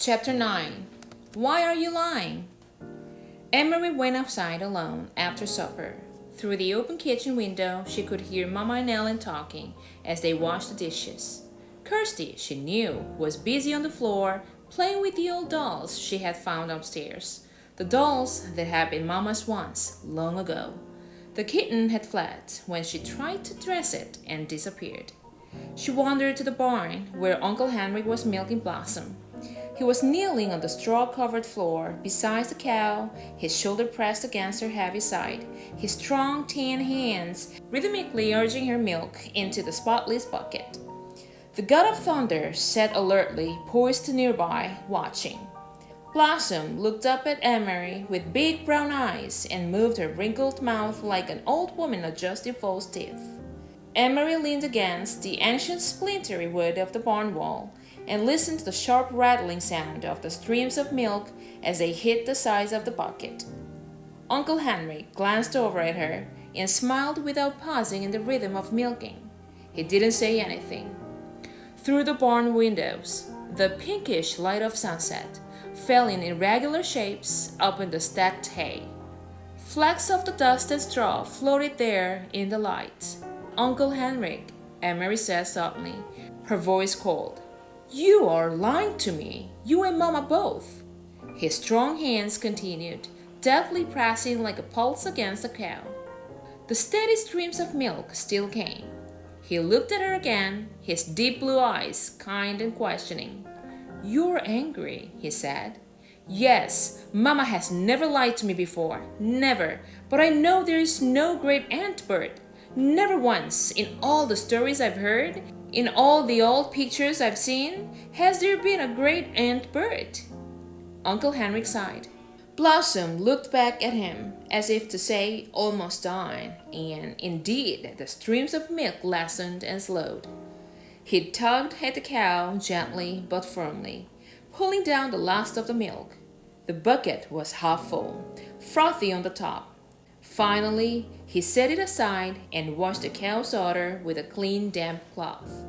Chapter 9. Why are you lying? Emery went outside alone after supper. Through the open kitchen window, she could hear Mama and Ellen talking as they washed the dishes. Kirsty, she knew, was busy on the floor playing with the old dolls she had found upstairs. The dolls that had been Mama's once, long ago. The kitten had fled when she tried to dress it and disappeared. She wandered to the barn where Uncle Henry was milking Blossom. He was kneeling on the straw-covered floor beside the cow, his shoulder pressed against her heavy side, his strong tan hands rhythmically urging her milk into the spotless bucket. The God of Thunder sat alertly poised nearby, watching. Blossom looked up at Emery with big brown eyes and moved her wrinkled mouth like an old woman adjusting false teeth. Emery leaned against the ancient splintery wood of the barn wall and listened to the sharp rattling sound of the streams of milk as they hit the sides of the bucket. Uncle Henry glanced over at her and smiled without pausing in the rhythm of milking. He didn't say anything. Through the barn windows, the pinkish light of sunset fell in irregular shapes upon the stacked hay. Flecks of the dust and straw floated there in the light. "Uncle Henrik," Emery said softly, her voice cold. "You are lying to me, you and Mama both." His strong hands continued, deftly pressing like a pulse against the cow. The steady streams of milk still came. He looked at her again, his deep blue eyes kind and questioning. "You're angry," he said. "Yes, Mama has never lied to me before, never, but I know there is no great Aunt Bird. Never once, in all the stories I've heard, in all the old pictures I've seen, has there been a great Aunt Bird." Uncle Henrik sighed. Blossom looked back at him, as if to say, almost done, and indeed the streams of milk lessened and slowed. He tugged at the cow gently but firmly, pulling down the last of the milk. The bucket was half full, frothy on the top. Finally, he set it aside and washed the cow's udder with a clean, damp cloth.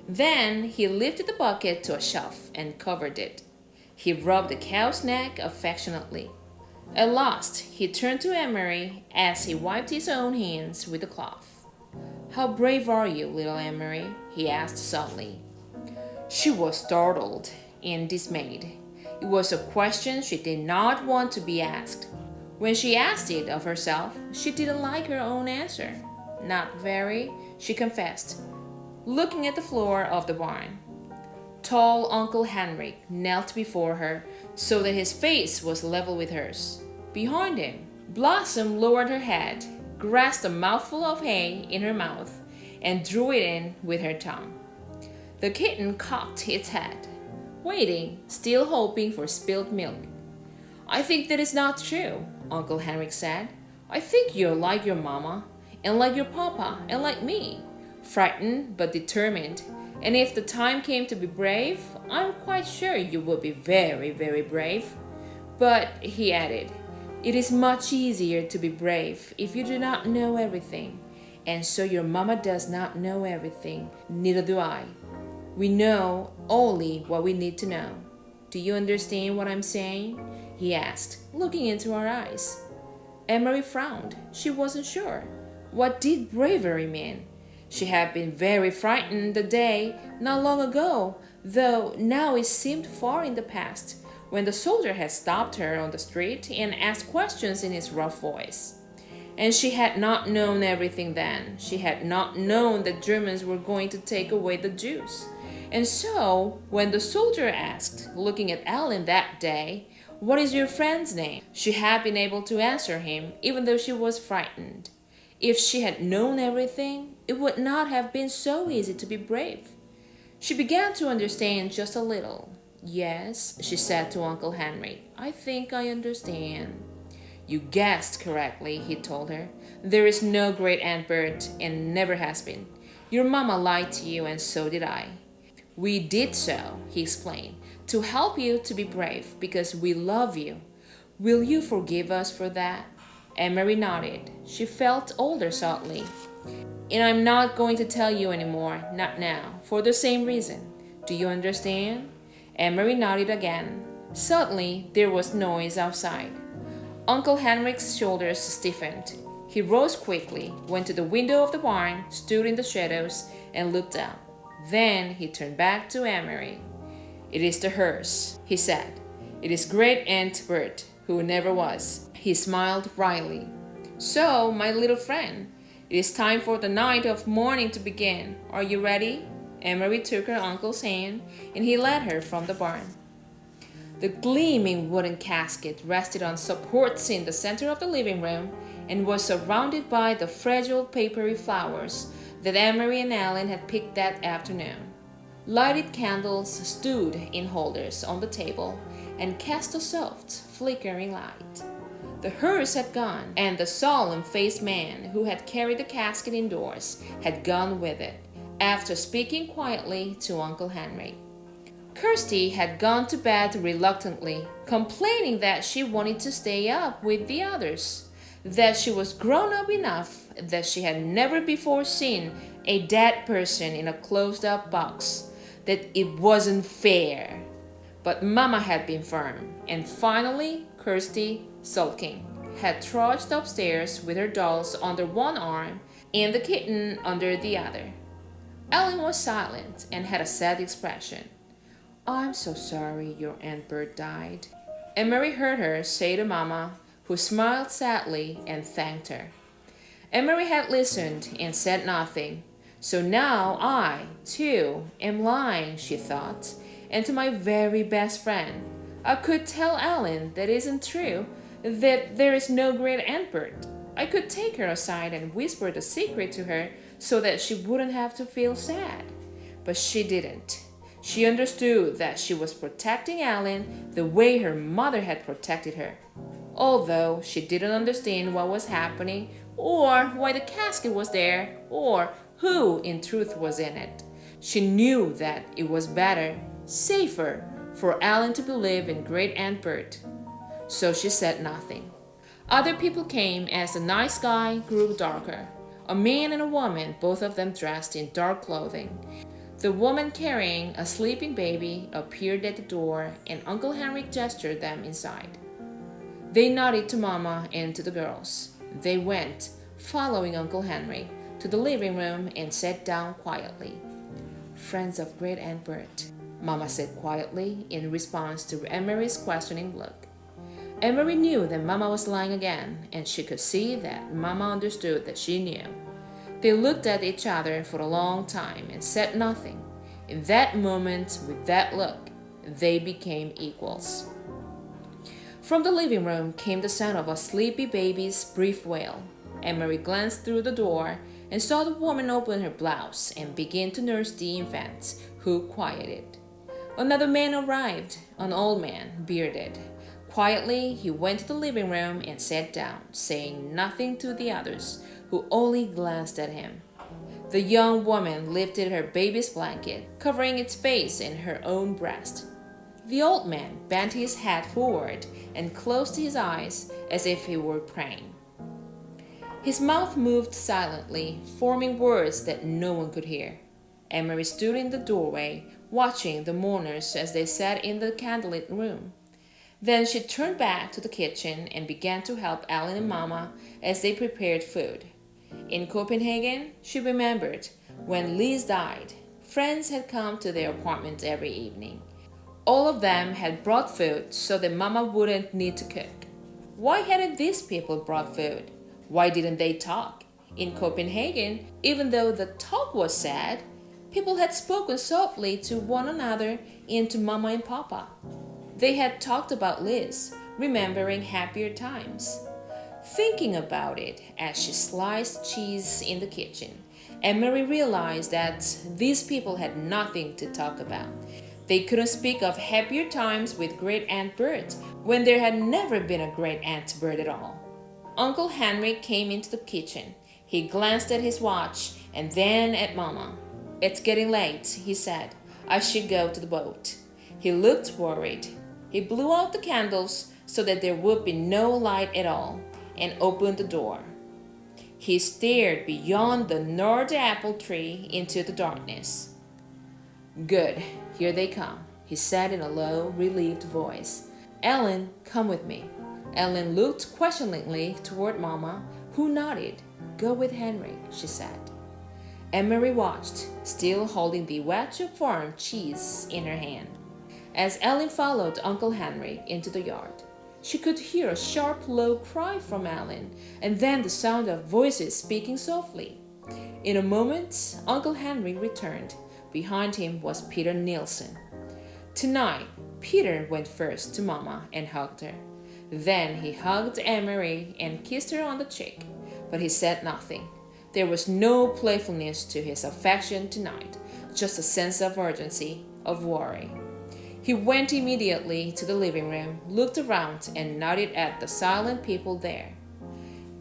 Then he lifted the bucket to a shelf and covered it. He rubbed the cow's neck affectionately. At last, he turned to Emery as he wiped his own hands with the cloth. "How brave are you, little Emery?" he asked softly. She was startled and dismayed. It was a question she did not want to be asked. When she asked it of herself, she didn't like her own answer. "Not very," she confessed, looking at the floor of the barn. Tall Uncle Henrik knelt before her so that his face was level with hers. Behind him, Blossom lowered her head, grasped a mouthful of hay in her mouth, and drew it in with her tongue. The kitten cocked its head, waiting, still hoping for spilled milk. "I think that is not true," Uncle Henrik said. "I think you're like your mama, and like your papa, and like me, frightened but determined. And if the time came to be brave, I'm quite sure you would be very, very brave. But," he added, "it is much easier to be brave if you do not know everything. And so your mama does not know everything, neither do I. We know only what we need to know. Do you understand what I'm saying?" he asked, looking into her eyes. Emery frowned. She wasn't sure. What did bravery mean? She had been very frightened the day, not long ago, though now it seemed far in the past, when the soldier had stopped her on the street and asked questions in his rough voice. And she had not known everything then. She had not known that Germans were going to take away the Jews. And so, when the soldier asked, looking at Ellen that day, "What is your friend's name?" she had been able to answer him, even though she was frightened. If she had known everything, it would not have been so easy to be brave. She began to understand just a little. "Yes," she said to Uncle Henry, "I think I understand." "You guessed correctly," he told her. "There is no great Aunt Bird, and never has been. Your mama lied to you, and so did I. We did so," he explained, "to help you to be brave, because we love you. Will you forgive us for that?" Emery nodded. She felt older suddenly. "And I'm not going to tell you anymore, not now, for the same reason. Do you understand?" Emery nodded again. Suddenly, there was noise outside. Uncle Henrik's shoulders stiffened. He rose quickly, went to the window of the barn, stood in the shadows, and looked out. Then he turned back to Emery. "It is the hearse," he said. "It is Great Aunt Bert, who never was." He smiled wryly. "So, my little friend, it is time for the night of mourning to begin. Are you ready?" Emery took her uncle's hand, and he led her from the barn. The gleaming wooden casket rested on supports in the center of the living room and was surrounded by the fragile papery flowers that Emery and Alan had picked that afternoon. Lighted candles stood in holders on the table and cast a soft, flickering light. The hearse had gone, and the solemn-faced man who had carried the casket indoors had gone with it, after speaking quietly to Uncle Henry. Kirsty had gone to bed reluctantly, complaining that she wanted to stay up with the others, that she was grown up enough, that she had never before seen a dead person in a closed-up box, that it wasn't fair. But Mama had been firm, and finally Kirsty, sulking, had trudged upstairs with her dolls under one arm and the kitten under the other. Ellen was silent and had a sad expression. "I'm so sorry your Aunt Bert died." Emery heard her say to Mama, who smiled sadly and thanked her. Emery had listened and said nothing. So now I, too, am lying, she thought, and to my very best friend. I could tell Ellen that isn't true, that there is no Great Aunt Bert. I could take her aside and whisper the secret to her so that she wouldn't have to feel sad. But she didn't. She understood that she was protecting Ellen the way her mother had protected her. Although she didn't understand what was happening, or why the casket was there, or who in truth was in it. She knew that it was better, safer, for Ellen to believe in Great Aunt Bert. So she said nothing. Other people came as the night sky grew darker. A man and a woman, both of them dressed in dark clothing. The woman carrying a sleeping baby appeared at the door, and Uncle Henry gestured them inside. They nodded to Mama and to the girls. They went, following Uncle Henry, to the living room and sat down quietly. "Friends of Great Aunt Bert," Mama said quietly in response to Emery's questioning look. Emery knew that Mama was lying again, and she could see that Mama understood that she knew. They looked at each other for a long time and said nothing. In that moment, with that look, they became equals. From the living room came the sound of a sleepy baby's brief wail. Emery glanced through the door and saw the woman open her blouse and begin to nurse the infant, who quieted. Another man arrived, an old man, bearded. Quietly, he went to the living room and sat down, saying nothing to the others, who only glanced at him. The young woman lifted her baby's blanket, covering its face in her own breast. The old man bent his head forward and closed his eyes as if he were praying. His mouth moved silently, forming words that no one could hear. Emery stood in the doorway, watching the mourners as they sat in the candlelit room. Then she turned back to the kitchen and began to help Ellen and Mama as they prepared food. In Copenhagen, she remembered, when Lise died, friends had come to their apartment every evening. All of them had brought food so that Mama wouldn't need to cook. Why hadn't these people brought food? Why didn't they talk? In Copenhagen, even though the talk was sad, people had spoken softly to one another and to Mama and Papa. They had talked about Liz, remembering happier times. Thinking about it as she sliced cheese in the kitchen, Emery realized that these people had nothing to talk about. They couldn't speak of happier times with Great Aunt Bert when there had never been a Great Aunt Bert at all. Uncle Henry came into the kitchen. He glanced at his watch and then at Mama. "It's getting late," he said. "I should go to the boat." He looked worried. He blew out the candles so that there would be no light at all, and opened the door. He stared beyond the gnarled apple tree into the darkness. "Good, here they come," he said in a low, relieved voice. Ellen, come with me. Ellen looked questioningly toward Mama, who nodded. Go with Henry, she said. Emery watched, still holding the wedge of farm cheese in her hand. As Ellen followed Uncle Henry into the yard, she could hear a sharp, low cry from Ellen, and then the sound of voices speaking softly. In a moment, Uncle Henry returned. Behind him was Peter Nielsen. Tonight, Peter went first to Mama and hugged her. Then he hugged Emery and kissed her on the cheek, but he said nothing. There was no playfulness to his affection tonight, just a sense of urgency, of worry. He went immediately to the living room, looked around, and nodded at the silent people there.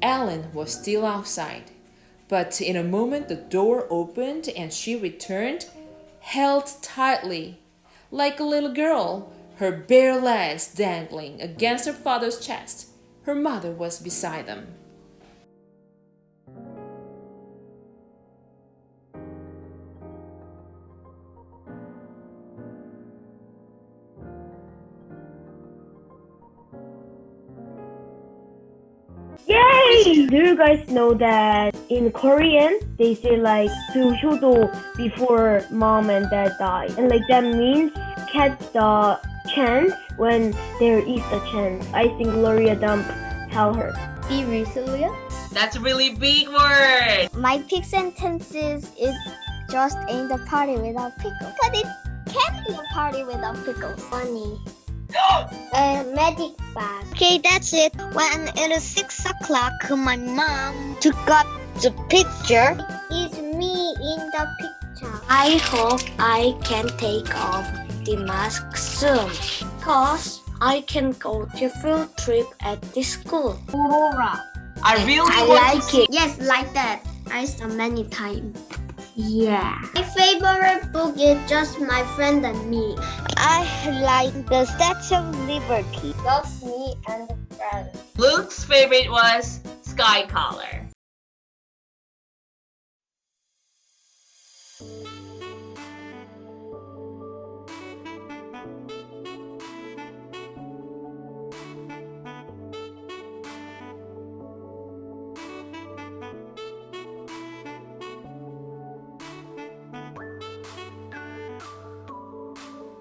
Ellen was still outside, but in a moment the door opened and she returned, held tightly, like a little girl, her bare legs dangling against her father's chest. Her mother was beside them. Yay! Do you guys know that in Korean they say like 효도 before mom and dad die, and like that means catch the chance when there is a chance. I think Gloria Dump tell her. Be resilient. That's a really big word. My pick sentences is just ain't a party without pickles. But it can be a party without pickles. Funny. Magic bag. Okay, that's it. When it is 6 o'clock, my mom took up the picture. It's me in the picture. I hope I can take off the mask soon, cause I can go to field trip at the school. Aurora. I really I want like to see. it. Yes, like that. I saw many times. Yeah. My favorite book is Just My Friend and Me. I like the Statue of Liberty. Just me and the friends. Luke's favorite was Sky Color.